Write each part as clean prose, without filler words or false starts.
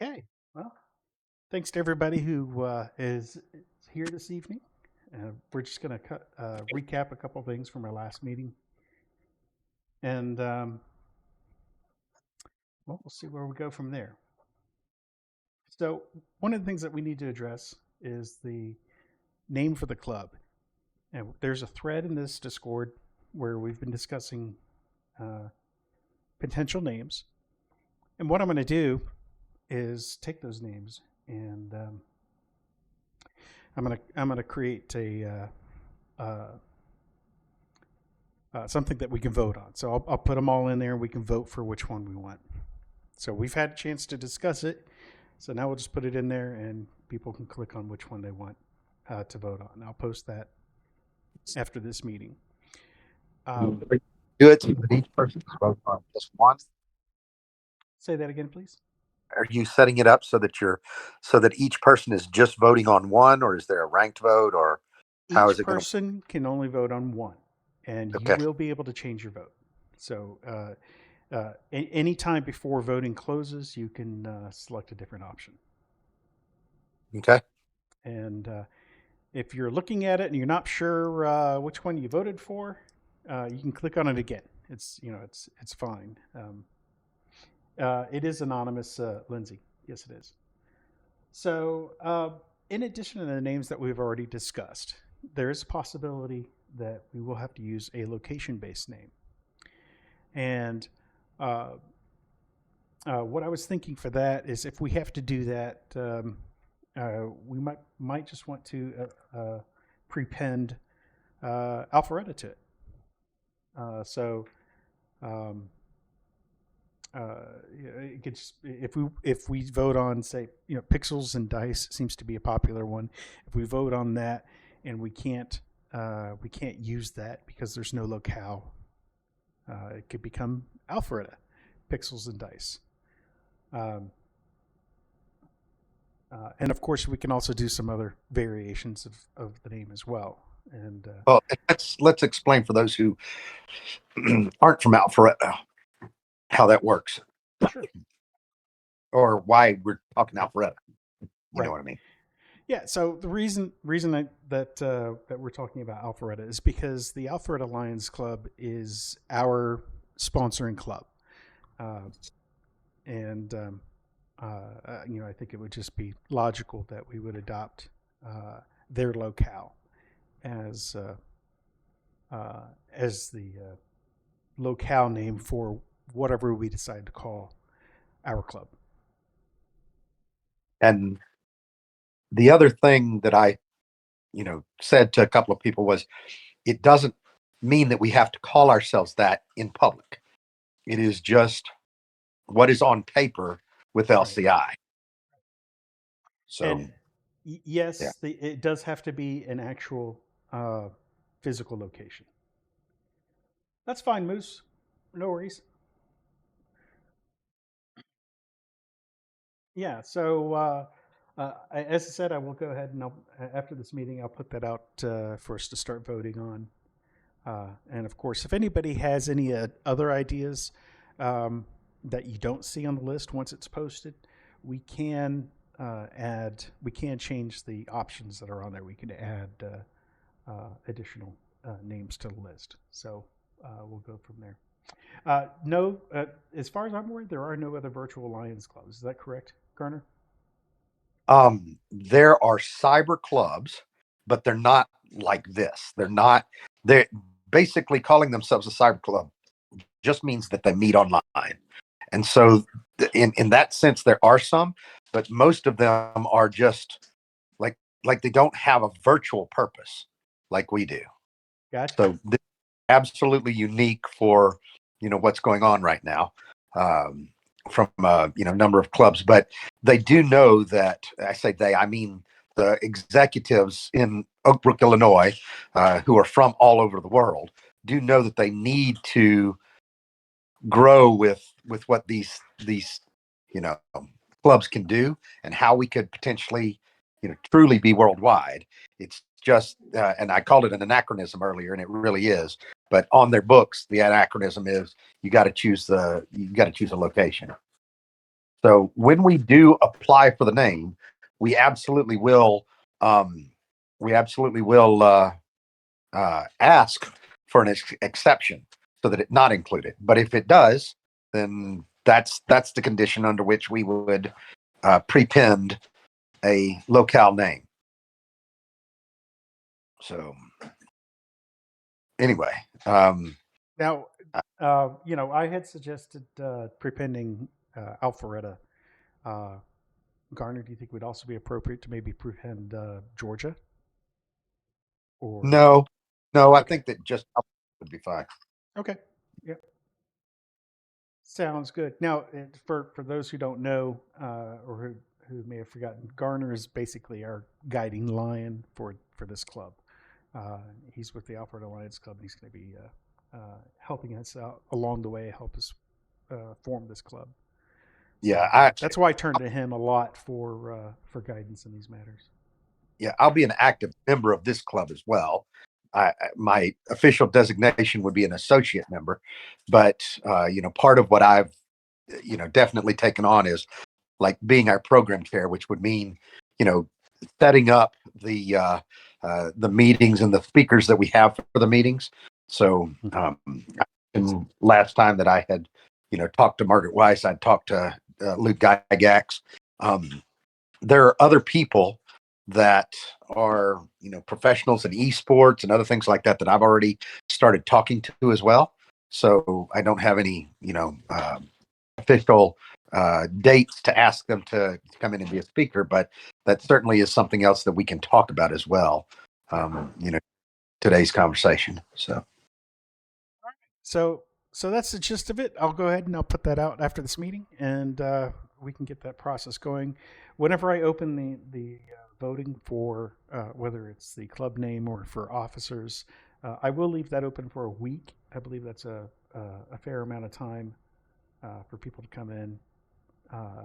Okay. Well, thanks to everybody who is here this evening. We're just going to recap a couple things from our last meeting, and well, we'll see where we go from there. So, one of the things that we need to address is the name for the club. And there's a thread in this Discord where we've been discussing potential names. And what I'm going to do is take those names and I'm gonna create a something that we can vote on. So I'll put them all in there and we can vote for which one we want. So we've had a chance to discuss it. So now we'll just put it in there and people can click on which one they want to vote on. I'll post that after this meeting. Do it so that each person is voting on just one. Say that again, please. Are you setting it up so that each person is just voting on one, or is there a ranked vote, or how is Each it going to? person can only vote on one, and you Okay. will be able to change your vote. So any time before voting closes, you can select a different option. Okay. And if you're looking at it and you're not sure which one you voted for, you can click on it again. It's fine. It is anonymous, Lindsay. Yes, it is. So, in addition to the names that we've already discussed, there is a possibility that we will have to use a location-based name. And what I was thinking for that is if we have to do that, we might just want to prepend Alpharetta to it. It could just, if we vote on, say, pixels and dice seems to be a popular one. If we vote on that and we can't use that because there's no locale, it could become Alpharetta, pixels and dice. And of course, we can also do some other variations of the name as well. And well, let's explain for those who aren't from Alpharetta how that works. Sure. Or why we're talking Alpharetta. You right. know what I mean? Yeah. So the reason that we're talking about Alpharetta is because the Alpharetta Lions Club is our sponsoring club, and I think it would just be logical that we would adopt their locale as the locale name for whatever we decide to call our club. And the other thing that I, said to a couple of people was, it doesn't mean that we have to call ourselves that in public. It is just what is on paper with LCI. Right. So, and yes, yeah. It does have to be an actual physical location. That's fine, Moose. No worries. Yeah. So, as I said, I will go ahead and after this meeting, I'll put that out for us to start voting on. And of course, if anybody has any other ideas that you don't see on the list once it's posted, we can change the options that are on there. We can add additional names to the list. So we'll go from there. No, as far as I'm aware, there are no other virtual Lions clubs. Is that correct, Garner? There are cyber clubs, but they're not like this. They're basically calling themselves a cyber club just means that they meet online. And so in that sense, there are some, but most of them are just like they don't have a virtual purpose like we do. Gotcha. So this is absolutely unique for, what's going on right now. From number of clubs, but they do know that, I say they, I mean the executives in Oak Brook, Illinois, who are from all over the world, do know that they need to grow with what these clubs can do and how we could potentially truly be worldwide. It's just and I called it an anachronism earlier, and it really is. But on their books, the anachronism is you got to choose a location. So when we do apply for the name, we absolutely will. Um, we absolutely will ask for an exception so that it not included. But if it does, then that's the condition under which we would prepend a locale name. So anyway, Now, I had suggested prepending Alpharetta. Uh, Garner, do you think would also be appropriate to maybe prepend Georgia? Or no, no, I okay, think that just would be fine. okay, yep, sounds good. Now, for those who don't know or who may have forgotten, Garner is basically our guiding lion for this club. He's with the Alpharetta Lions Club, and he's going to be helping us out along the way, help us form this club. Yeah, So I that's why I turn to him a lot for guidance in these matters. yeah, I'll be an active member of this club as well. My official designation would be an associate member, but part of what I've definitely taken on is like being our program chair, which would mean you know setting up the meetings and the speakers that we have for the meetings. So and last time that I had talked to Margaret Weiss, I'd talked to Luke Gygax. Um, there are other people that are professionals in esports and other things like that that I've already started talking to as well. So I don't have any official dates to ask them to come in and be a speaker, but that certainly is something else that we can talk about as well. Today's conversation. So So so that's the gist of it. I'll go ahead and I'll put that out after this meeting, and we can get that process going. Whenever I open the voting for whether it's the club name or for officers, I will leave that open for a week. I believe that's a fair amount of time for people to come in,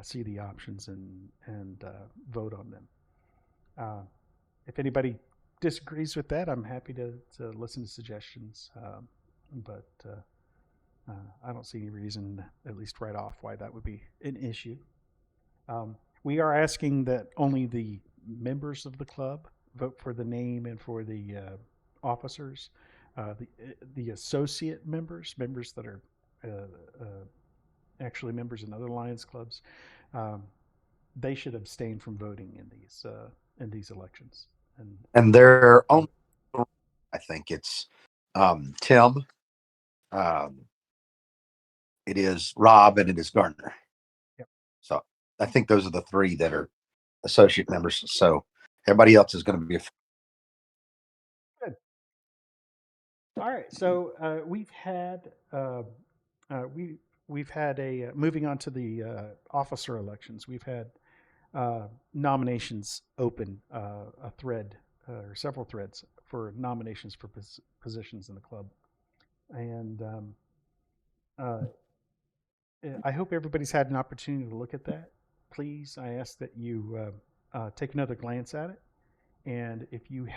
see the options, and vote on them. Uh, if anybody disagrees with that, I'm happy to listen to suggestions. But I don't see any reason, at least right off, why that would be an issue. We are asking that only the members of the club vote for the name and for the officers. The associate members, members that are uh, uh, actually members in other Lions clubs, um, they should abstain from voting in these elections. and And they're only, I think it's Tim, um, it is Rob, and it is Gardner. yep, So I think those are the three that are associate members. So everybody else is going to be. good. All right, so uh, we we've had a moving on to the officer elections. We've had nominations open, a thread or several threads for nominations for positions in the club, and uh, I hope everybody's had an opportunity to look at that. Please, I ask that you take another glance at it, and if you've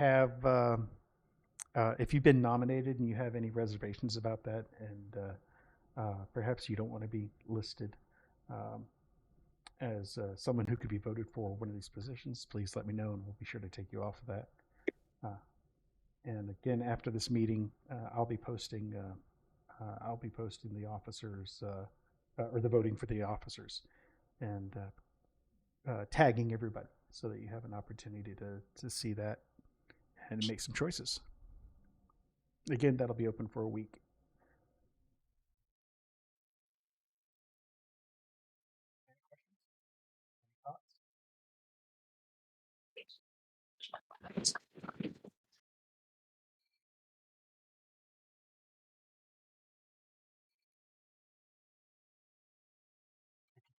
been nominated and you have any reservations about that, and perhaps you don't want to be listed um, as someone who could be voted for one of these positions, please let me know, and we'll be sure to take you off of that. Uh, and again, after this meeting, I'll be posting the officers or the voting for the officers, and tagging everybody so that you have an opportunity to see that and make some choices. Again, that'll be open for a week.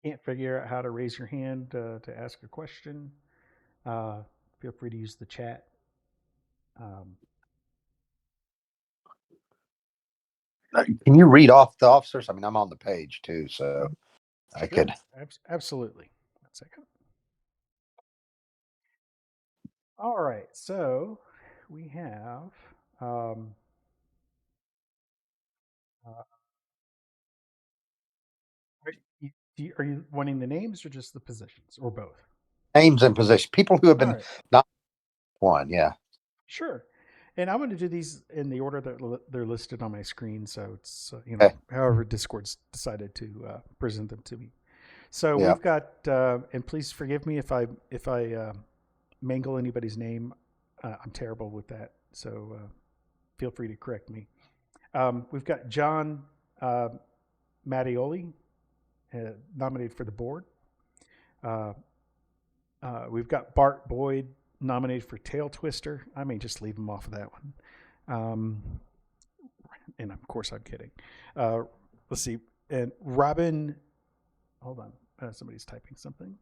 Can't figure out how to raise your hand to ask a question, uh, feel free to use the chat. Um, Can you read off the officers? I mean, I'm on the page too, so I sure, could. absolutely. 1 second. All right, so we have um, uh, Are you wanting the names or just the positions or both? Names and positions. People who have All been right. not one. Yeah. Sure. And I'm going to do these in the order that they're listed on my screen. So it's, Okay. however Discord's decided to present them to me. So Yeah. we've got, and please forgive me if I mangle anybody's name. I'm terrible with that. So feel free to correct me. We've got John uh, Mattioli nominated for the board. Uh, we've got Bart Boyd nominated for Tail Twister. I may just leave him off of that one. Um, and of course, I'm kidding. Let's see. And Robin, hold on. Somebody's typing something.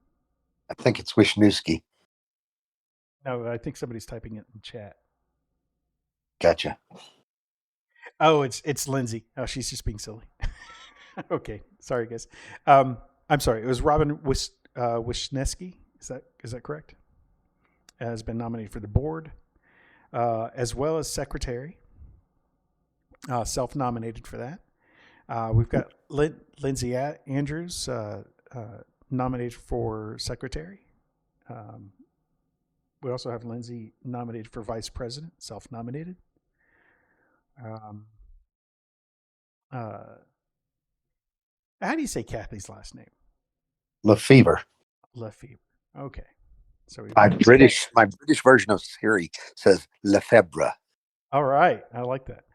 I think it's Wisniewski. No, I think somebody's typing it in chat. Gotcha. Oh, it's Lindsay. Oh, she's just being silly. Okay, sorry guys. I'm sorry. It was Robin Wisniewski. Is that correct? Has been nominated for the board, as well as secretary. Self-nominated for that. We've got Lindsay Andrews nominated for secretary. We also have Lindsay nominated for vice president, self-nominated. Uh, how do you say Kathy's last name? Lefevre. Lefebvre. Okay. So we've My got British version of Siri says Lefebvre. All right, I like that.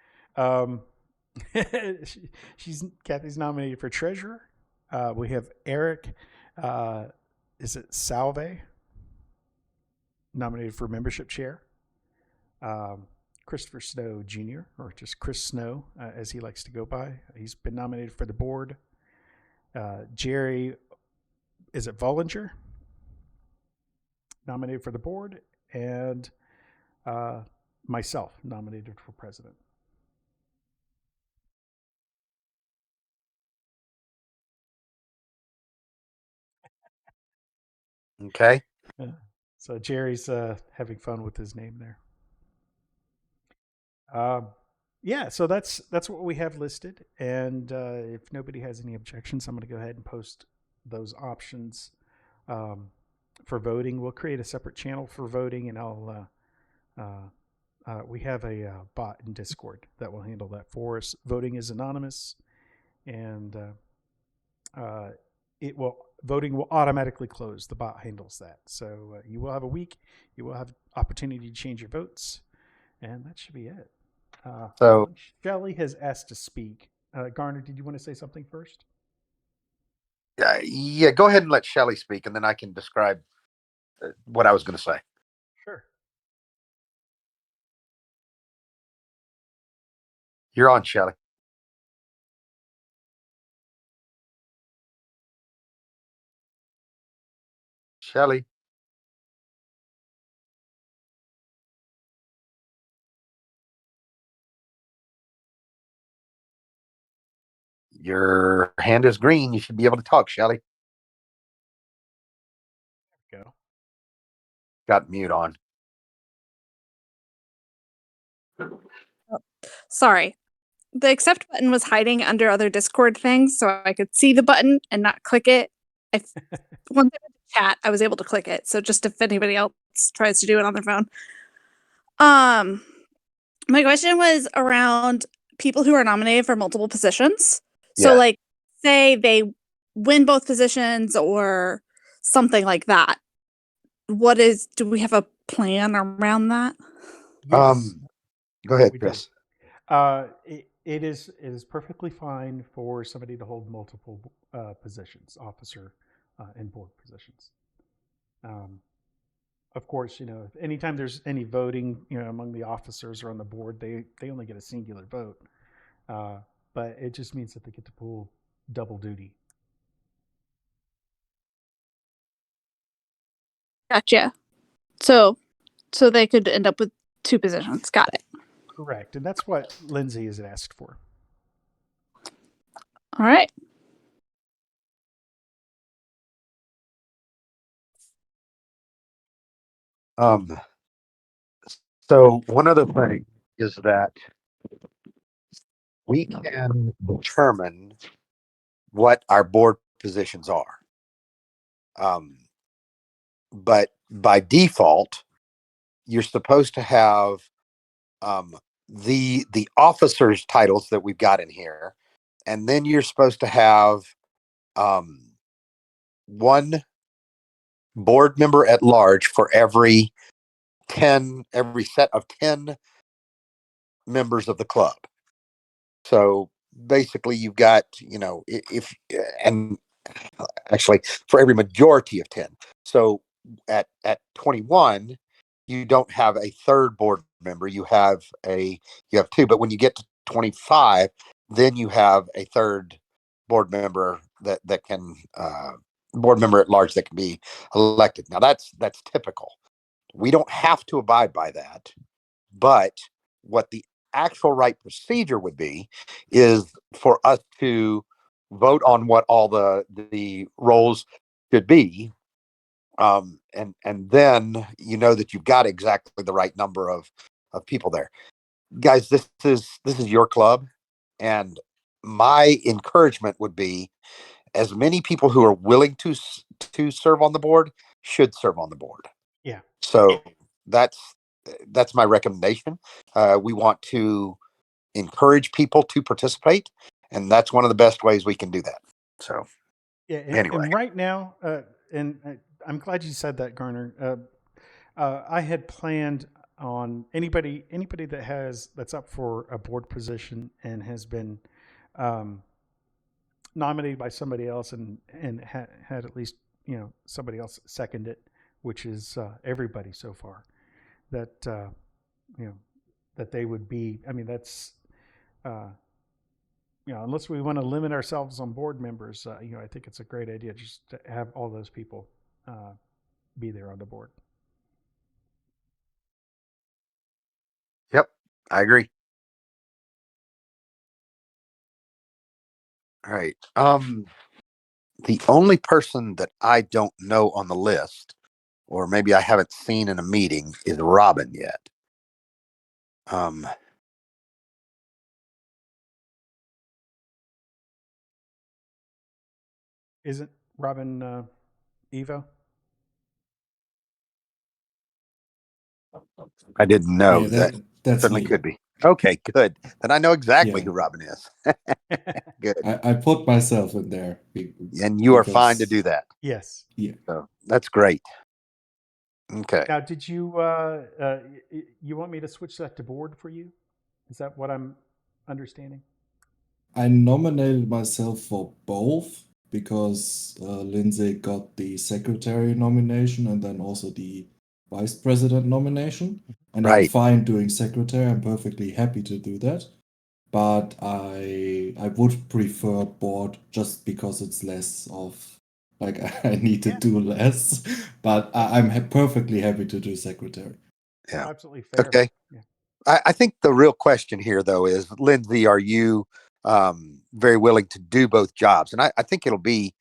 She's Kathy's nominated for treasurer. We have Eric. Is it Salve? Nominated for membership chair. Christopher Snow Jr., or just Chris Snow, as he likes to go by. He's been nominated for the board. Jerry, is it Vollinger? Nominated for the board. And myself, nominated for president. Okay. So Jerry's having fun with his name there. Um, yeah, so that's what we have listed. And if nobody has any objections, I'm going to go ahead and post those options um, for voting. We'll create a separate channel for voting, and we have a bot in Discord that will handle that for us. Voting is anonymous, and voting will automatically close. The bot handles that, so you will have a week. You will have opportunity to change your votes, and that should be it. So Shelly has asked to speak. Garner, did you want to say something first? yeah, go ahead and let Shelley speak, and then I can describe what I was going to say. Sure. You're on, Shelley. Shelley. Your hand is green. You should be able to talk, Shelley. Go. Got mute on. Sorry. The accept button was hiding under other Discord things, so I could see the button and not click it. Once I went to chat, I was able to click it. So just if anybody else tries to do it on their phone. My question was around people who are nominated for multiple positions. So Yeah. like say they win both positions or something like that. Do we have a plan around that? Yes. Go ahead, We do. Chris. It is perfectly fine for somebody to hold multiple positions, officer and board positions. Of course, anytime there's any voting, among the officers or on the board, they only get a singular vote. But it just means that they get to pull double duty. Gotcha. So they could end up with 2 positions. Got it. Correct, and that's what Lindsay has asked for. All right. So one other thing is that we can determine what our board positions are. But by default, you're supposed to have the officers' titles that we've got in here, and then you're supposed to have one board member at large for every set of 10 members of the club. So basically, you've got, if and actually for every majority of 10. So at 21, you don't have a third board member. You have two, but when you get to 25, then you have a third board member that can board member at large that can be elected. Now that's typical. We don't have to abide by that, but what the actual right procedure would be is for us to vote on what all the roles should be, and then that you've got exactly the right number of people there. Guys, this is your club, and my encouragement would be as many people who are willing to serve on the board should serve on the board. Yeah. So that's my recommendation. We want to encourage people to participate, and that's one of the best ways we can do that. So Yeah. anyway, And right now, I'm glad you said that, Garner. I had planned on anybody that's up for a board position and has been nominated by somebody else and had at least somebody else second it, which is everybody so far. That that they would be. I mean, that's unless we want to limit ourselves on board members, I think it's a great idea just to have all those people be there on the board. yep, I agree. All right. The only person that I don't know on the list, or maybe I haven't seen in a meeting, is Robin yet. Isn't Robin Evo? I didn't know Yeah, that. that's Certainly me. could be. Okay, good. Then I know exactly Yeah. who Robin is. Good. I put myself in there And you are fine to because do that. Yes. yeah. So that's great. Okay. Now, did you you want me to switch that to board for you? Is that what I'm understanding? I nominated myself for both because Lindsay got the secretary nomination and then also the vice president nomination. And I'm Right. fine doing secretary. I'm perfectly happy to do that. But I would prefer board just because it's less of like I need to Yeah. do less. But I'm perfectly happy to do secretary. Yeah. Absolutely fair. Okay. Yeah. I think the real question here, though, is Lindsay, are you very willing to do both jobs? And I think it'll be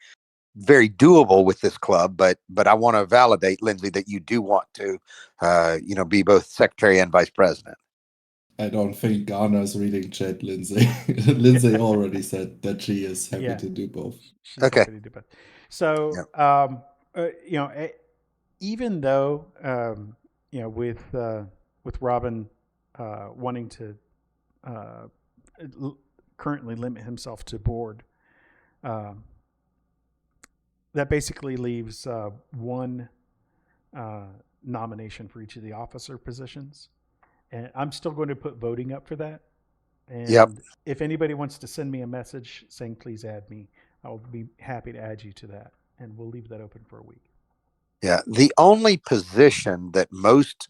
very doable with this club, but I want to validate, Lindsay, that you do want to, be both secretary and vice president. I don't think Garner's reading chat, Lindsay. Lindsay already said that she is happy to do both. She's Okay. happy to do both. So, even though with Robin wanting to currently limit himself to board, that basically leaves one nomination for each of the officer positions, and I'm still going to put voting up for that. And Yep. if anybody wants to send me a message saying please add me, I'll be happy to add you to that, and we'll leave that open for a week. Yeah. The only position that most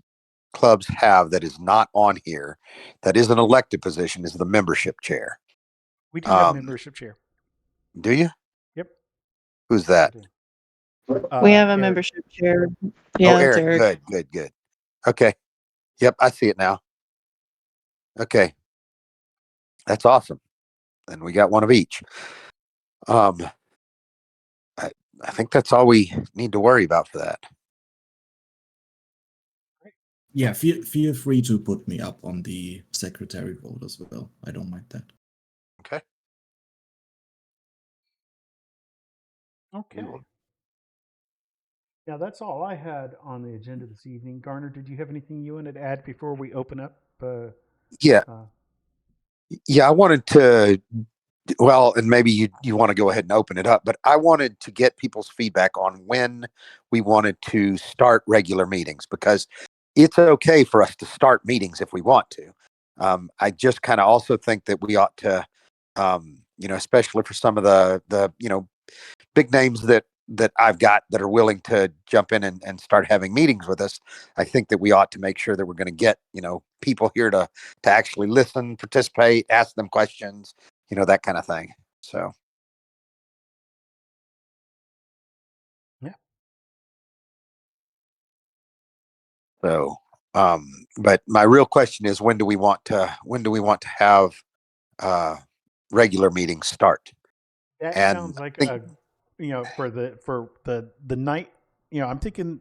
clubs have that is not on here, that is an elected position, is the membership chair. We do have a membership chair. Do you? Yep. Who's that? We have a Eric. membership chair. Yeah, it's Eric. Good. Okay. Yep, I see it now. Okay. That's awesome. And we got one of each. I think that's all we need to worry about for that. Yeah, feel free to put me up on the secretary vote as well. I don't mind that. Okay. Okay. Now that's all I had on the agenda this evening. Garner, did you have anything you wanted to add before we open up? Yeah. I wanted to, well, and maybe you want to go ahead and open it up, but I wanted to get people's feedback on when we wanted to start regular meetings, because it's okay for us to start meetings if we want to. I just kind of also think that we ought to, especially for some of the big names that I've got that are willing to jump in and start having meetings with us. I think that we ought to make sure that we're going to get, people here to actually listen, participate, ask them questions, that kind of thing. So. Yeah. So, but my real question is, when do we want to have, regular meetings start? That And sounds like I think, for the night. I'm thinking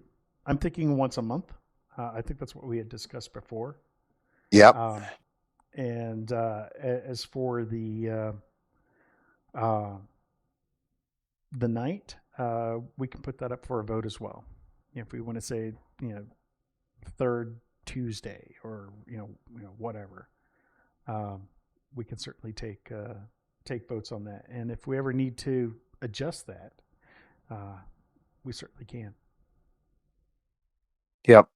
once a month. I think that's what we had discussed before. yep. And as for the night, we can put that up for a vote as well. If we want to say, third Tuesday, or whatever, we can certainly take votes on that. And if we ever need to adjust that, we certainly can. Yep.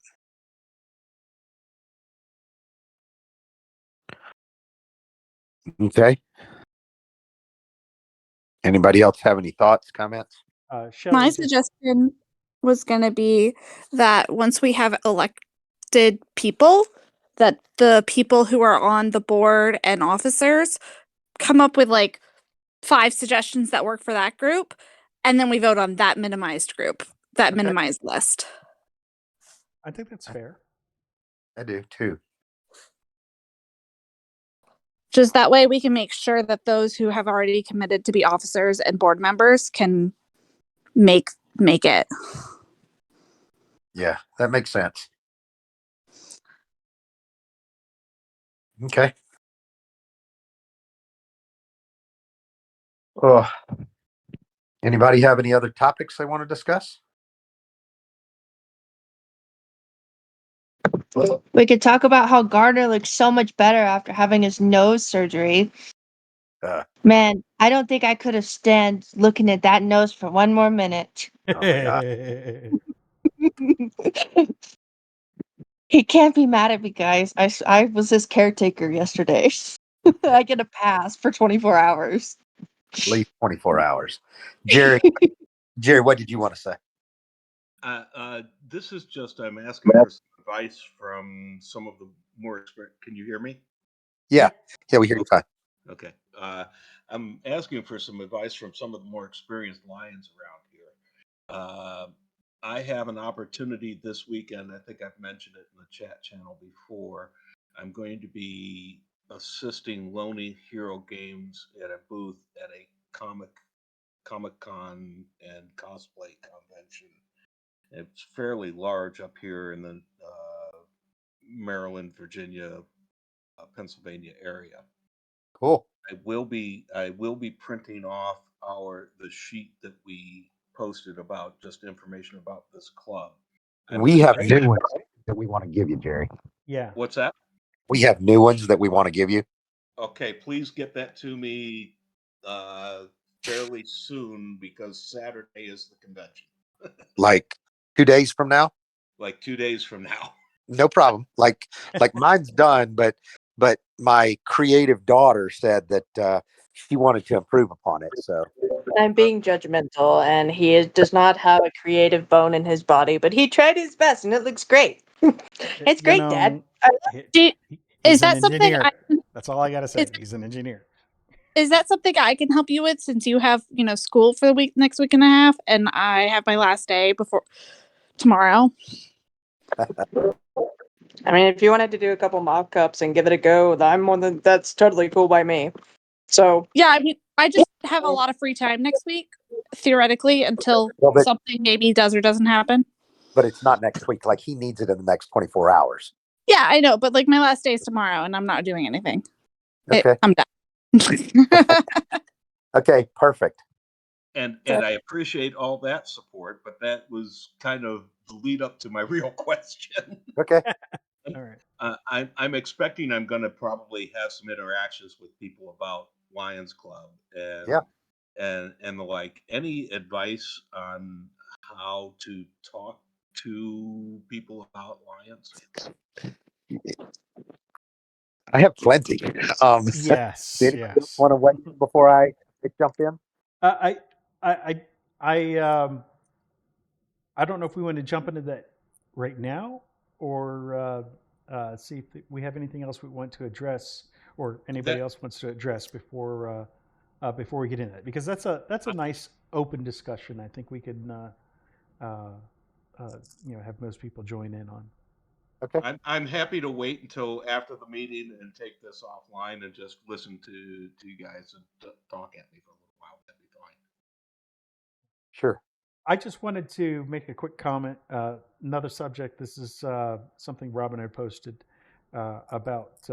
Okay. Anybody else have any thoughts, comments? Shelley, My suggestion was going to be that once we have elected people, that the people who are on the board and officers come up with like 5 suggestions that work for that group, and then we vote on that minimized group, that minimized list. I think that's fair. I do too. Just that way we can make sure that those who have already committed to be officers and board members can make it. Yeah, that makes sense. Okay. Oh, anybody have any other topics they want to discuss? We could talk about how Gardner looks so much better after having his nose surgery. Man, I don't think I could have stand looking at that nose for one more minute. Oh my God. He can't be mad at me, guys. I was his caretaker yesterday. I get a pass for 24 hours. At least 24 hours. Jerry, what did you want to say? This is just, I'm asking for some advice from some of the more experienced. Can you hear me? Yeah, we hear you fine. Okay. I'm asking for some advice from some of the more experienced Lions around here. I have an opportunity this weekend. I think I've mentioned it in the chat channel before. I'm going to be assisting Lonely Hero Games at a booth at a Comic-Con and cosplay convention. It's fairly large up here in the Maryland, Virginia, Pennsylvania area. Cool. I will be printing off the sheet that we posted about just information about this club. We have new ones that we want to give you, Jerry. Yeah. What's that? We have new ones that we want to give you. Okay, please get that to me fairly soon, because Saturday is the convention. Like 2 days from now? Like 2 days from now. No problem. Like mine's done, but my creative daughter said that she wanted to improve upon it. So I'm being judgmental, and does not have a creative bone in his body, but he tried his best, and it looks great. It's great, Dad. Is that something? That's all I gotta say. He's an engineer. Is that something I can help you with, since you have school for the next week and a half, and I have my last day before tomorrow? I mean, if you wanted to do a couple mock-ups and give it a go, that's totally cool by me. So yeah, I mean, I just have a lot of free time next week, theoretically, until something maybe does or doesn't happen. But it's not next week. Like, he needs it in the next 24 hours. Yeah, I know, but like my last day is tomorrow, and I'm not doing anything. Okay. I'm done. Okay, perfect. And I appreciate all that support, but that was kind of the lead up to my real question. Okay. All right. I'm expecting I'm going to probably have some interactions with people about Lions Club Yeah. and the like. Any advice on how to talk to people about Lions? I have plenty. Yes. Anybody else Yes. want to weigh in before I jump in? I I I I don't know if we want to jump into that right now or see if we have anything else we want to address or anybody That else wants to address before we get into that, because that's a nice open discussion. I think we can uh, have most people join in on. Okay. I'm happy to wait until after the meeting and take this offline and just listen to you guys and talk at me for a little while. That'd be fine. Sure. I just wanted to make a quick comment. Another subject. This is something Robin had posted about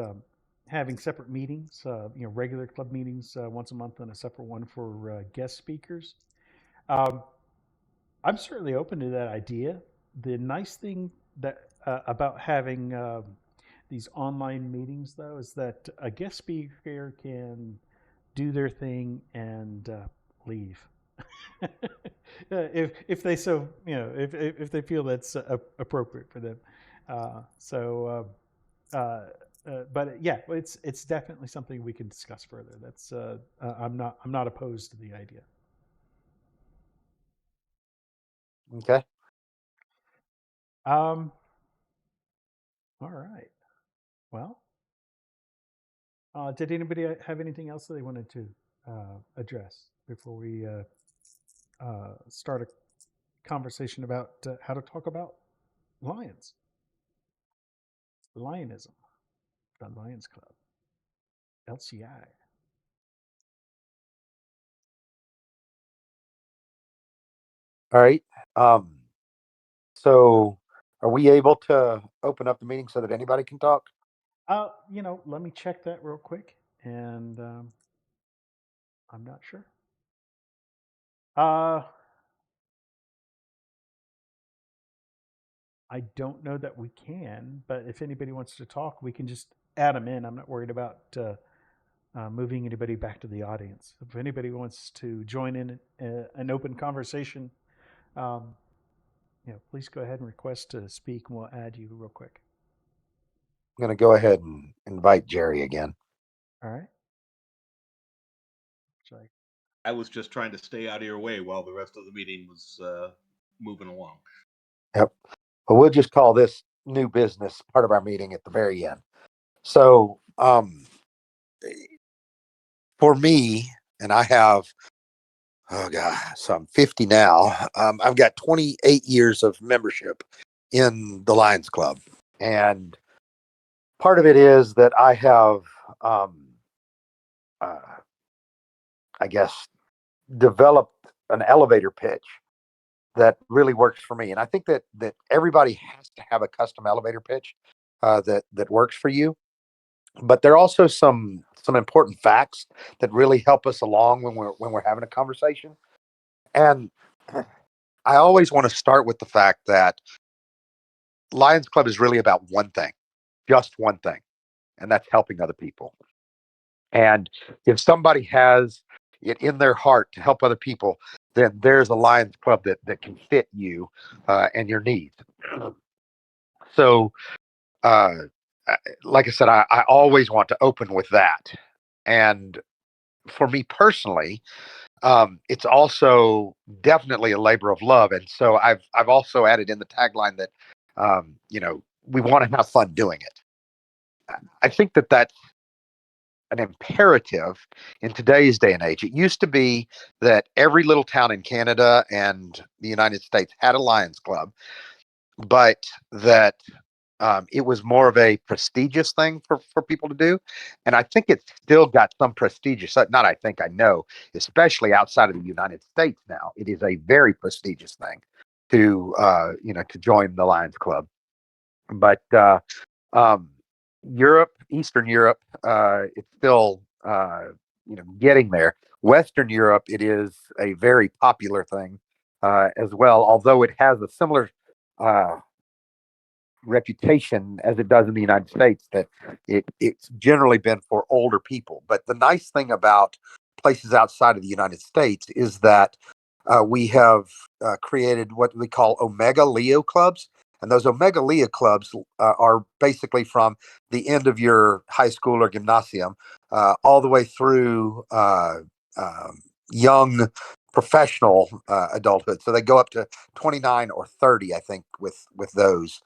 having separate meetings. Regular club meetings once a month and a separate one for guest speakers. Um, I'm certainly open to that idea. The nice thing that about having these online meetings, though, is that a guest speaker can do their thing and leave. If they so if they feel that's appropriate for them. But yeah, it's definitely something we can discuss further. That's I'm not opposed to the idea. Okay. All right. Well, did anybody have anything else that they wanted to address before we start a conversation about how to talk about lions, lionism, the Lions Club, LCI? All right. Um, so are we able to open up the meeting so that anybody can talk? Let me check that real quick, and I'm not sure. Uh, I don't know that we can, but if anybody wants to talk, we can just add them in. I'm not worried about moving anybody back to the audience. If anybody wants to join in an open conversation, um, please go ahead and request to speak, and we'll add you real quick. I'm going to go ahead and invite Jerry again. All right. Sorry. I was just trying to stay out of your way while the rest of the meeting was moving along. Yep. Well, we'll just call this new business part of our meeting at the very end. So, for me, and I have, oh God, so I'm 50 now. I've got 28 years of membership in the Lions Club. And part of it is that I have, uh, I guess, developed an elevator pitch that really works for me. And I think that everybody has to have a custom elevator pitch that works for you. But there are also some important facts that really help us along when we're having a conversation. And I always want to start with the fact that Lions Club is really about one thing, just one thing, and that's helping other people. And if somebody has it in their heart to help other people, then there's a Lions Club that can fit you and your needs. So, uh, like I said, I always want to open with that. And for me personally, it's also definitely a labor of love. And so I've also added in the tagline that we want to have fun doing it. I think that that's an imperative in today's day and age. It used to be that every little town in Canada and the United States had a Lions Club, but that it was more of a prestigious thing for people to do. And I think it's still got some prestigious, not I think, I know, especially outside of the United States now, it is a very prestigious thing to join the Lions Club. But um, Europe, Eastern Europe, it's still getting there. Western Europe, it is a very popular thing as well, although it has a similar reputation as it does in the United States, that it's generally been for older people. But the nice thing about places outside of the United States is that we have created what we call Omega Leo clubs. And those Omega Leo clubs are basically from the end of your high school or gymnasium all the way through young professional adulthood. So they go up to 29 or 30, I think, with those.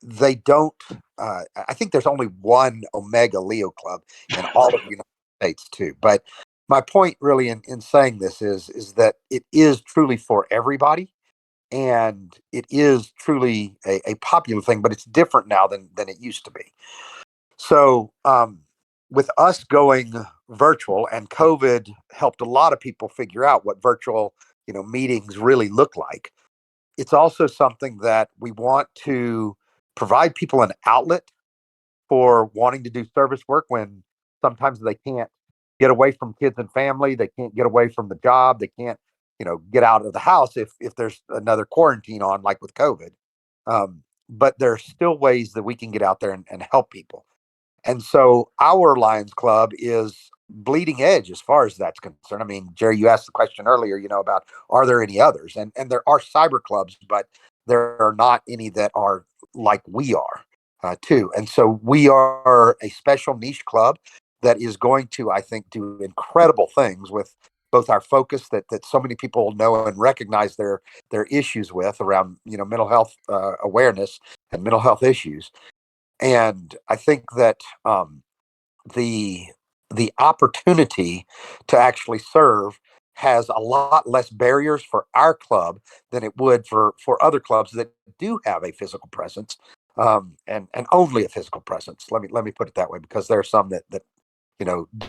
They don't. I think there's only one Omega Leo club in all of the United States, too. But my point, really, in saying this is that it is truly for everybody, and it is truly a popular thing. But it's different now than it used to be. So, with us going virtual, and COVID helped a lot of people figure out what virtual, meetings really look like. It's also something that we want to provide people an outlet for wanting to do service work when sometimes they can't get away from kids and family. They can't get away from the job. They can't, get out of the house if there's another quarantine on, like with COVID. But there are still ways that we can get out there and help people. And so our Lions Club is bleeding edge as far as that's concerned. I mean, Jerry, you asked the question earlier, about are there any others? And there are cyber clubs, but there are not any that are like we are, too. And so we are a special niche club that is going to, I think, do incredible things with both our focus that so many people know and recognize their issues with around, mental health awareness and mental health issues. And I think that the opportunity to actually serve has a lot less barriers for our club than it would for other clubs that do have a physical presence, and only a physical presence. Let me put it that way, because there are some that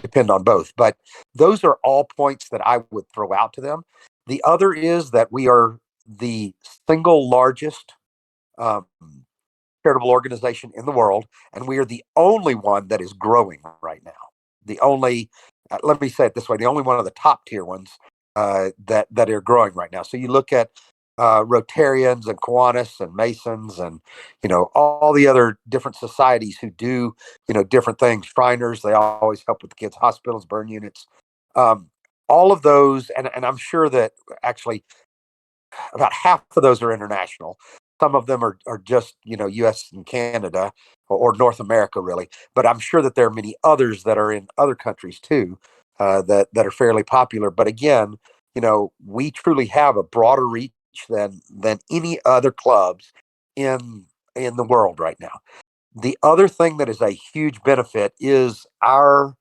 depend on both. But those are all points that I would throw out to them. The other is that we are the single largest um, charitable organization in the world, and we are the only one that is growing right now. The only, let me say it this way, the only one of the top tier ones that are growing right now. So you look at Rotarians and Kiwanis and Masons and all the other different societies who do different things. Shriners, they always help with the kids' hospitals, burn units. All of those, and I'm sure that actually about half of those are international. Some of them are just U.S. and Canada, or North America, really. But I'm sure that there are many others that are in other countries too, that are fairly popular. But again, we truly have a broader reach than any other clubs in the world right now. The other thing that is a huge benefit is our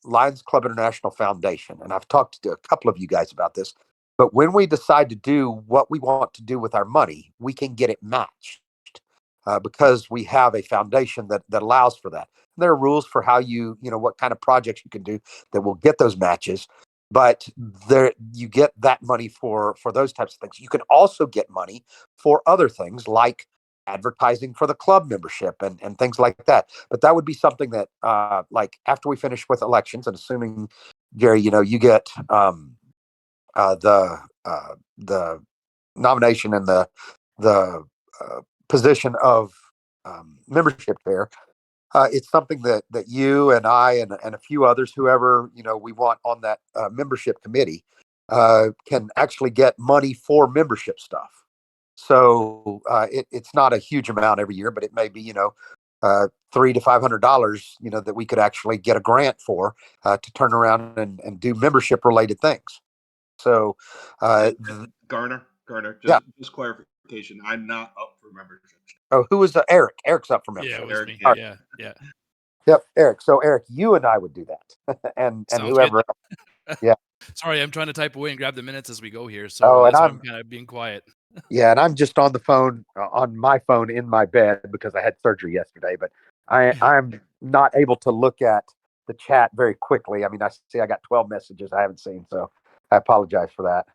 Lions Club International Foundation. And I've talked to a couple of you guys about this. But when we decide to do what we want to do with our money, we can get it matched because we have a foundation that allows for that. There are rules for how what kind of projects you can do that will get those matches. But you get that money for those types of things. You can also get money for other things like advertising for the club membership and things like that. But that would be something that like after we finish with elections, and assuming, Gary, you get the nomination and the position of membership chair. It's something that you and I and a few others, whoever we want on that membership committee, can actually get money for membership stuff. So it's not a huge amount every year, but it may be $300 to $500 that we could actually get a grant for to turn around and do membership related things. So Garner, yeah. just clarification. I'm not up for membership. Oh, who was Eric? Eric's up for Yeah, membership. it was Eric, me. yeah. Yeah. Yep, Eric. So Eric, you and I would do that, and Sounds whoever. good. Yeah. Sorry, I'm trying to type away and grab the minutes as we go here, so Oh, and that's why I'm I'm kind of being quiet. yeah, and I'm just on the phone on my phone in my bed because I had surgery yesterday. But I'm not able to look at the chat very quickly. I mean, I see I got 12 messages I haven't seen, so I apologize for that.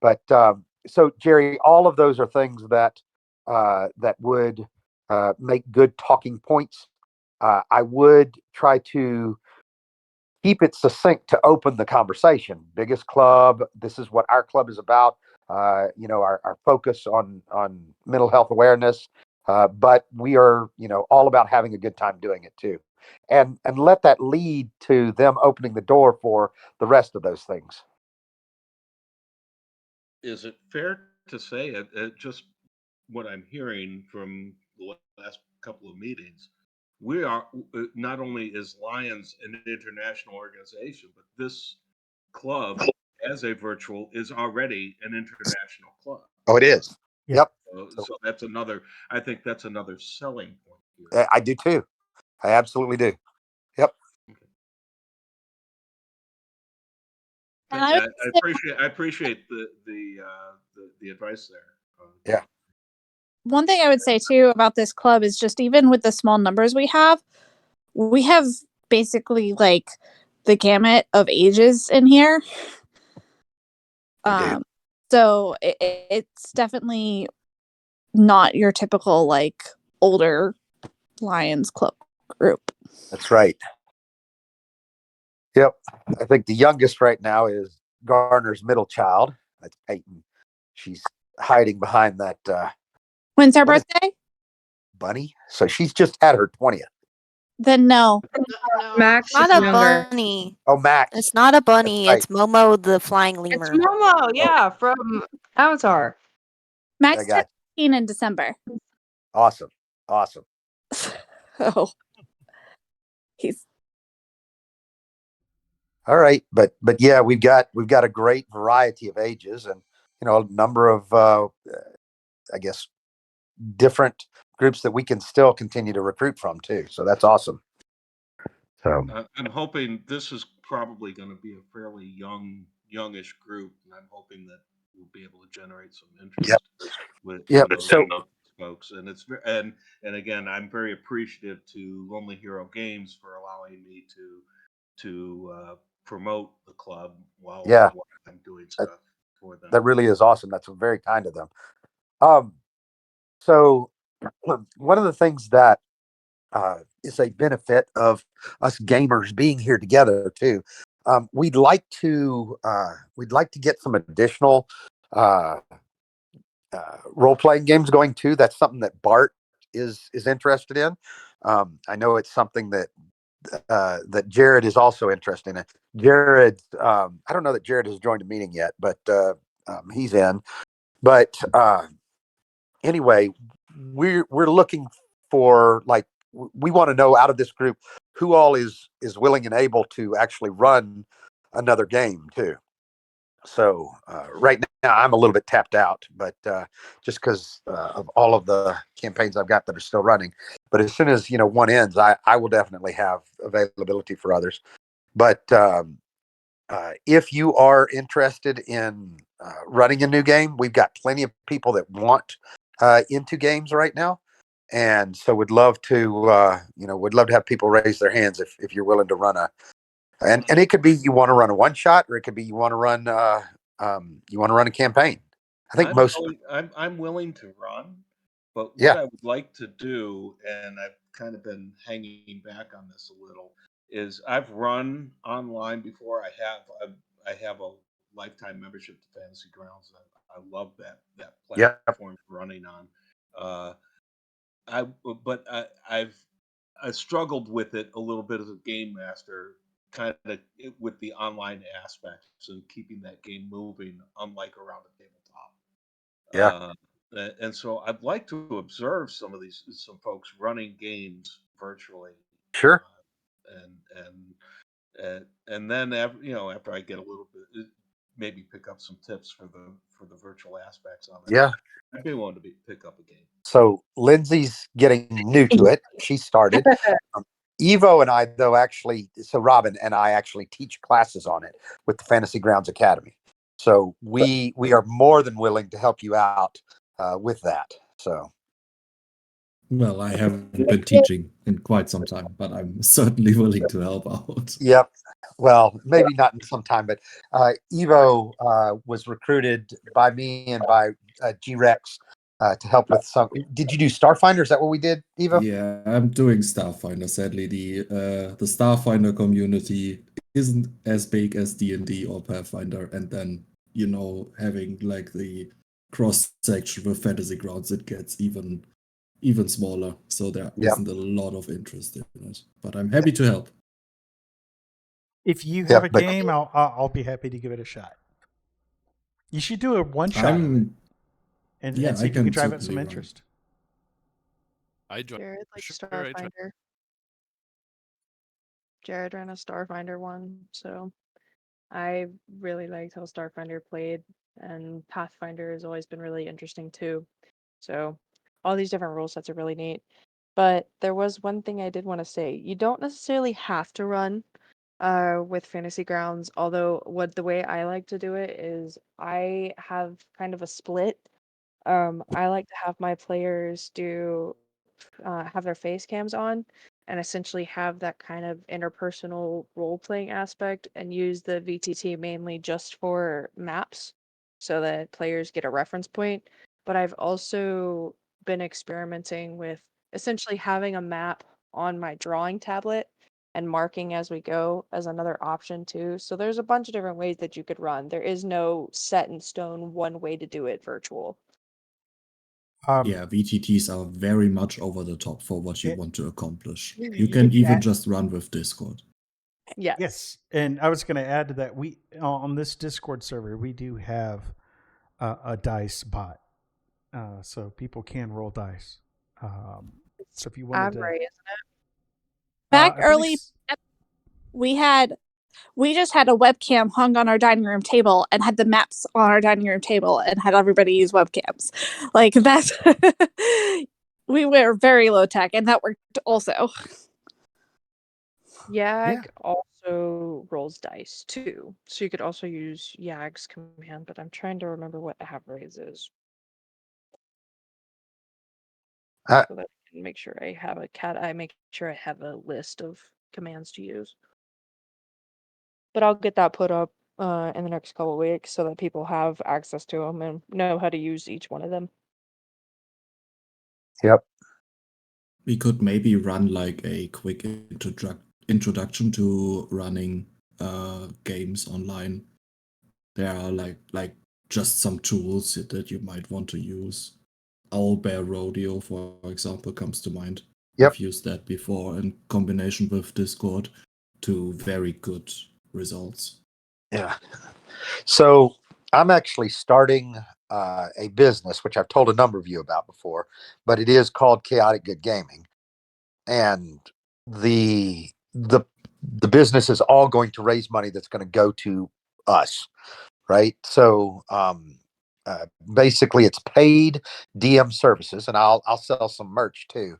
But so Jerry, all of those are things that that would make good talking points. I would try to keep it succinct to open the conversation. Biggest club. This is what our club is about. Our focus on mental health awareness. But we are, all about having a good time doing it too. And let that lead to them opening the door for the rest of those things. Is it fair to say, just what I'm hearing from the last couple of meetings, we are not only is Lions an international organization, but this club as a virtual is already an international club. Oh, it is. Yeah. Yep. So that's another. I think that's another selling point here. I do too. I absolutely do. Yep. And I appreciate the advice there. Yeah. one thing I would say too about this club is just even with the small numbers we have basically like the gamut of ages in here. We do. So it's definitely not your typical like older Lions club group. That's right. Yep. I think the youngest right now is Garner's middle child. That's Peyton. She's hiding behind that When's her What is- birthday? bunny. So she's just had her 20th. Then no. No. Max Not is a younger. bunny. Oh, Max. It's not a bunny. right. It's Momo the flying It's lemur. Momo, yeah, from Avatar. Max I got 15 in December. Awesome. Oh. He's All right, but yeah, we've got a great variety of ages, and a number of I guess different groups that we can still continue to recruit from too. So that's awesome. So I'm hoping this is probably going to be a fairly youngish group, and I'm hoping that we'll be able to generate some interest with those folks. And and again, I'm very appreciative to Lonely Hero Games for allowing me to promote the club while I'm doing stuff for them. that really is awesome. That's very kind of them. So one of the things that is a benefit of us gamers being here together too. We'd like to get some additional role playing games going too. That's something that Bart is interested in. I know it's something that Jared is also interested in. Jared, I don't know that Jared has joined a meeting yet, but he's in. But anyway, we're looking for, like, we want to know out of this group who all is willing and able to actually run another game too. So right now I'm a little bit tapped out, but just because of all of the campaigns I've got that are still running. But as soon as one ends, I will definitely have availability for others. But if you are interested in running a new game, we've got plenty of people that want into games right now, and so would love to have people raise their hands if you're willing to run and it could be you want to run a one shot, or it could be you want to run a campaign. I think I'm willing to run, but what Yeah. I would like to do, and I've kind of been hanging back on this a little, is I've run online before. I have a lifetime membership to Fantasy Grounds. I love that Yep. platform for running on. I've struggled with it a little bit as a game master, kind of with the online aspects and keeping that game moving, unlike around a tabletop. And so I'd like to observe some folks running games virtually. Sure. And then after I get a little bit, maybe pick up some tips for the virtual aspects of it. Yeah. I'd be willing to pick up a game. So Lindsay's getting new to it. She started. Evo and I, though, so Robin and I actually teach classes on it with the Fantasy Grounds Academy. So we are more than willing to help you out with that. So. Well, I haven't been teaching in quite some time, but I'm certainly willing to help out. Yep. Well, maybe not in some time, but Evo was recruited by me and by G-Rex to help with some. Did you do Starfinder? Is that what we did, Evo? Yeah, I'm doing Starfinder. Sadly, the Starfinder community isn't as big as D&D or Pathfinder, and then having like the cross section with Fantasy Grounds, it gets even smaller. So there isn't a lot of interest in it. But I'm happy to help. If you Yep, have a but- game, I'll be happy to give it a shot. You should do a one shot of it I'm and yeah, see I if you can can drive up some certainly run. interest. I joined. Jared like Sure, I tried. Starfinder. Jared ran a Starfinder one, so I really liked how Starfinder played, and Pathfinder has always been really interesting too. So all these different rule sets are really neat. But there was one thing I did want to say. You don't necessarily have to run with Fantasy Grounds, although the way I like to do it is I have kind of a split. I like to have my players have their face cams on and essentially have that kind of interpersonal role playing aspect and use the VTT mainly just for maps so that players get a reference point. But I've also been experimenting with essentially having a map on my drawing tablet and marking as we go as another option too. So there's a bunch of different ways that you could run. There is no set in stone one way to do it virtual. Yeah, VTTs are very much over the top for what you It- want to accomplish. You You can could even add- just run with Discord. Yes. Yes, and I was going to add to that. We on this Discord server we do have a dice bot, so people can roll dice. So if you wanted to, Abray, isn't Back I believe early, we just had a webcam hung on our dining room table and had the maps on our dining room table and had everybody use webcams. Like that's we were very low tech and that worked also. Yag also rolls dice too. So you could also use Yag's command, but I'm trying to remember what Abray's is. Uh, So that I can make sure I have a list of commands to use. But I'll get that put up in the next couple of weeks so that people have access to them and know how to use each one of them. Yep. We could maybe run like a quick introduction to running games online. There are like just some tools that you might want to use. Owlbear Rodeo, for example, comes to mind. Yep. I've used that before in combination with Discord to very good results. Yeah. So I'm actually starting a business, which I've told a number of you about before, but it is called Chaotic Good Gaming, and the business is all going to raise money that's going to go to us, right? So basically, it's paid DM services, and I'll sell some merch too,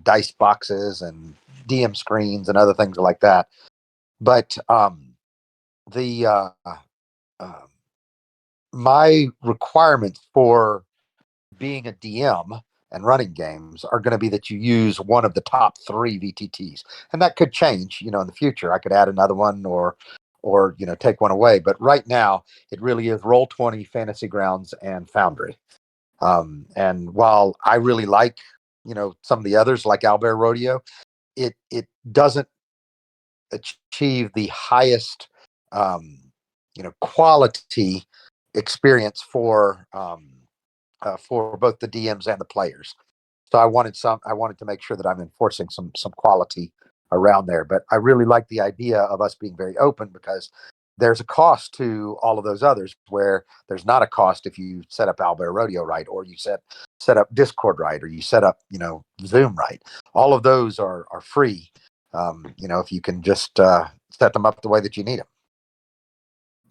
dice boxes and DM screens and other things like that. But the my requirements for being a DM and running games are going to be that you use one of the top 3 VTTs, and that could change. In the future, I could add another one or take one away. But right now, it really is Roll20, Fantasy Grounds, and Foundry. And while I really like some of the others like Owlbear Rodeo, it doesn't achieve the highest quality experience for both the DMs and the players. So I wanted to make sure that I'm enforcing some quality around there. But I really like the idea of us being very open, because there's a cost to all of those others where there's not a cost if you set up Owlbear Rodeo right, or you set up Discord right, or you set up Zoom right. All of those are free. If you can just set them up the way that you need them.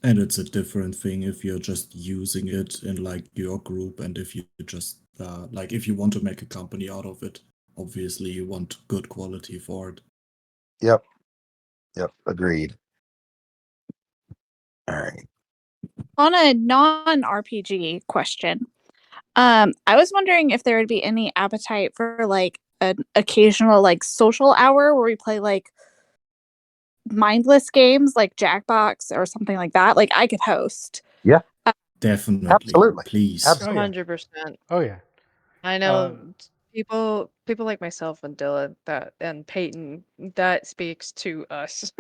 And it's a different thing if you're just using it in like your group, and if you just if you want to make a company out of it, obviously you want good quality for it. Yep. Agreed. All right. On a non-RPG question, I was wondering if there would be any appetite for like an occasional like social hour where we play like mindless games like Jackbox or something like that. Like I could host. Definitely. Absolutely. Please. Oh, yeah. 100%. Oh yeah. I know people like myself and Dylan and Peyton, that speaks to us.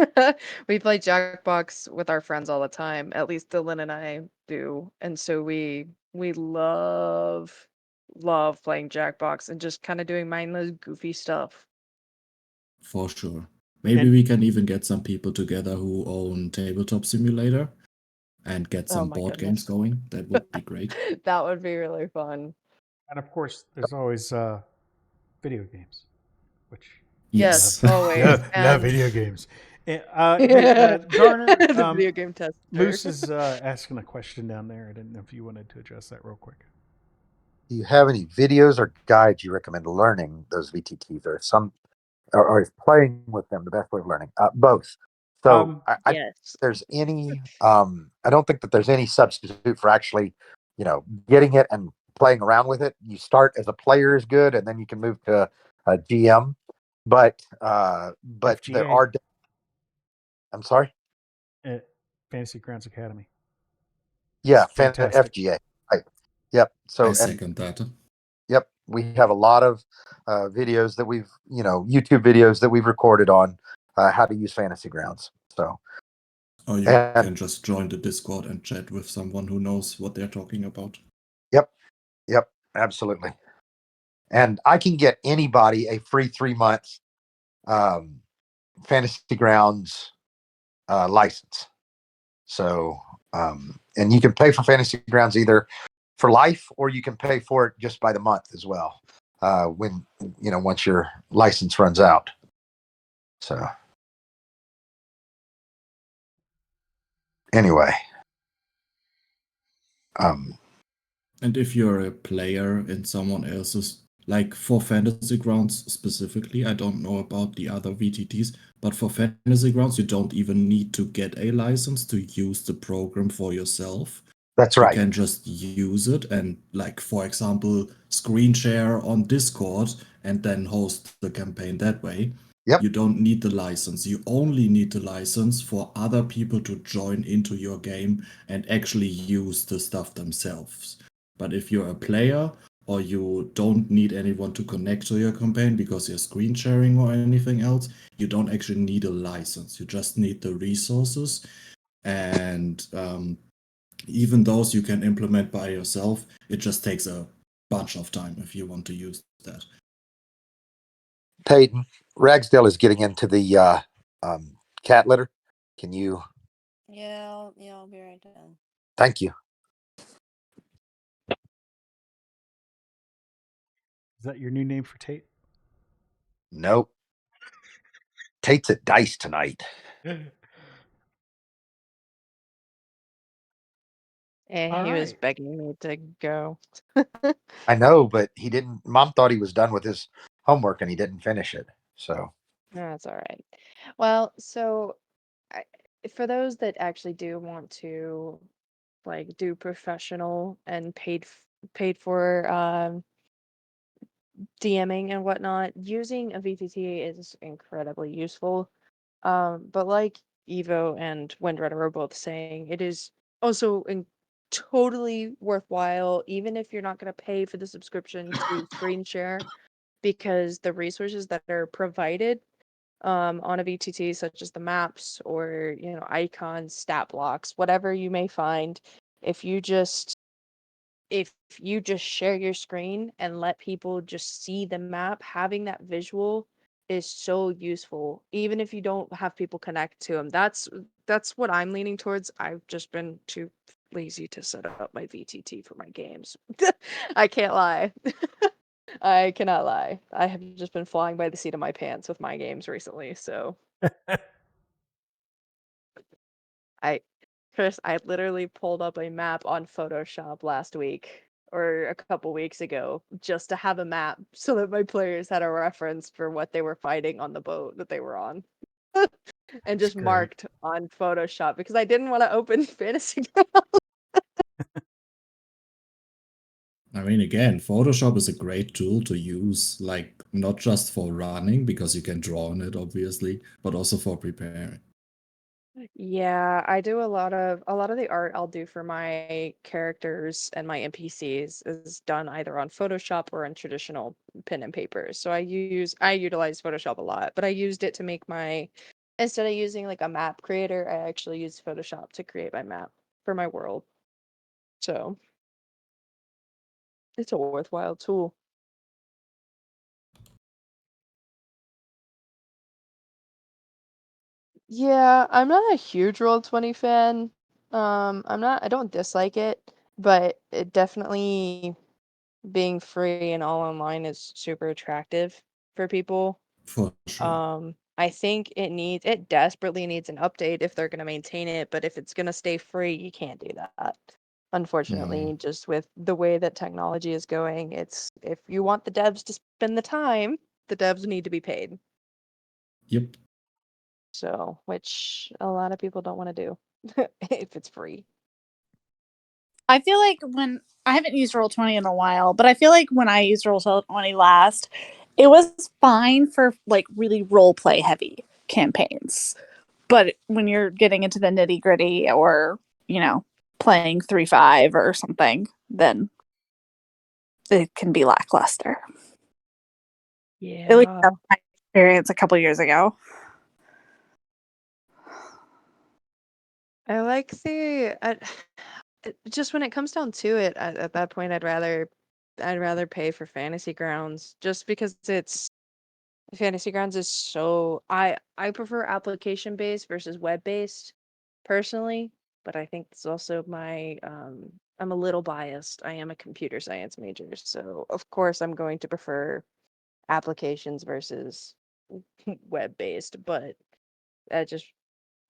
We play Jackbox with our friends all the time. At least Dylan and I do. And so we love playing Jackbox and just kind of doing mindless goofy stuff. For sure. Maybe And- we can even get some people together who own Tabletop Simulator and get Oh some my board goodness. games going. That would be great. That would be really fun. And of course, there's always video games, which Yes, Yes. always. love And video games. Hey, Garner, the video game tester. Moose is asking a question down there. I didn't know if you wanted to address that real quick. Do you have any videos or guides you recommend learning those VTTs, or some, or is playing with them the best way of learning? Both. So Yes. there's any. I don't think that there's any substitute for actually, getting it and playing around with it. You start as a player is good, and then you can move to a GM. But there FGA. are. I'm sorry. Fantasy Grounds Academy. Yeah, It's fantastic. FGA. Right. Yep. So I second that. Yep, we have a lot of videos that we've, YouTube videos that we've recorded on how to use Fantasy Grounds. So, Or you and can just join the Discord and chat with someone who knows what they're talking about. yep, absolutely. And I can get anybody a free 3 months Fantasy Grounds license. So, and you can pay for Fantasy Grounds either for life, or you can pay for it just by the month as well. When once your license runs out. So anyway, And if you're a player in someone else's, like for Fantasy Grounds specifically, I don't know about the other VTTs, but for Fantasy Grounds, you don't even need to get a license to use the program for yourself. that's You right. can just use it and, like, for example, screen share on Discord and then host the campaign that way. Yep. You don't need the license. You only need the license for other people to join into your game and actually use the stuff themselves. But if you're a player or you don't need anyone to connect to your campaign because you're screen sharing or anything else, you don't actually need a license. You just need the resources. And even those you can implement by yourself. It just takes a bunch of time if you want to use that. Peyton, Ragsdale is getting into the cat litter. Can you? Yeah, I'll be right down. Thank you. Is that your new name for Tate? Nope. Tate's at dice tonight. And All he was right. begging me to go. I know, but he didn't. Mom thought he was done with his homework and he didn't finish it. So That's all right. Well, so I, for those that actually do want to like do professional and paid for DMing and whatnot, using a VTT is incredibly useful. But like Evo and Windrunner are both saying, it is also totally worthwhile, even if you're not going to pay for the subscription to screen share, because the resources that are provided on a VTT, such as the maps or icons, stat blocks, whatever you may find, if you just share your screen and let people just see the map, having that visual is so useful. Even if you don't have people connect to them, that's what I'm leaning towards. I've just been too lazy to set up my VTT for my games. I can't lie. I cannot lie. I have just been flying by the seat of my pants with my games recently. So Chris, I literally pulled up a map on Photoshop last week or a couple weeks ago just to have a map so that my players had a reference for what they were fighting on the boat that they were on. And just great. marked on Photoshop because I didn't want to open Fantasy Grounds. I mean, again, Photoshop is a great tool to use, like, not just for running, because you can draw on it, obviously, but also for preparing. Yeah, I do a lot of the art I'll do for my characters and my NPCs is done either on Photoshop or on traditional pen and paper. So I utilize Photoshop a lot, but I used it to make my instead of using like a map creator, I actually used Photoshop to create my map for my world. So it's a worthwhile tool. Yeah, I'm not a huge Roll20 fan. I don't dislike it, but it definitely being free and all online is super attractive for people. For sure. I think it desperately needs an update if they're going to maintain it, but if it's going to stay free, you can't do that. Unfortunately, just with the way that technology is going, it's if you want the devs to spend the time, the devs need to be paid. Yep. So, which a lot of people don't want to do if it's free. I feel like when I haven't used Roll20 in a while, but I feel like when I used Roll20 last, it was fine for like really role play heavy campaigns. But when you're getting into the nitty gritty or, playing 3-5 or something, then it can be lackluster. At least Yeah. that's my experience a couple years ago. I like just when it comes down to it, at that point, I'd rather pay for Fantasy Grounds just because it's Fantasy Grounds is so I prefer application based versus web based personally, but I think it's also I'm a little biased. I am a computer science major, so of course I'm going to prefer applications versus web based, but that just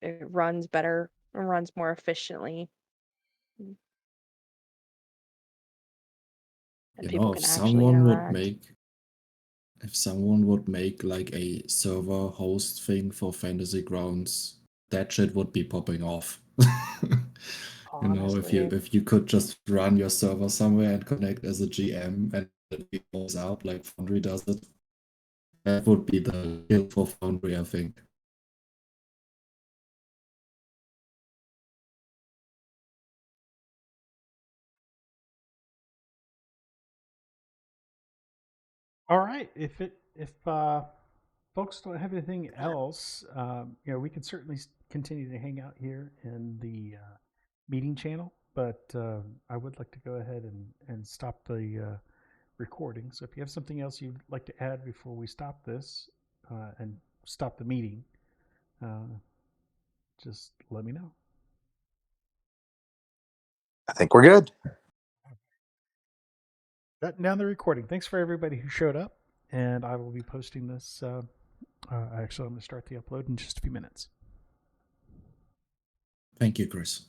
it runs better, it runs more efficiently, and You people know, can actually interact. if someone would make like a server host thing for Fantasy Grounds, that shit would be popping off. You know, Honestly, if you could just run your server somewhere and connect as a GM and it goes up like Foundry does it, that would be the kill for Foundry, I think. All right. If folks don't have anything else, we can certainly continue to hang out here in the meeting channel. But I would like to go ahead and stop the recording. So if you have something else you'd like to add before we stop this and stop the meeting, uh, just let me know. I think we're good. Shutting down the recording. Thanks for everybody who showed up, and I will be posting this. Actually, I'm going to start the upload in just a few minutes. Thank you, Chris.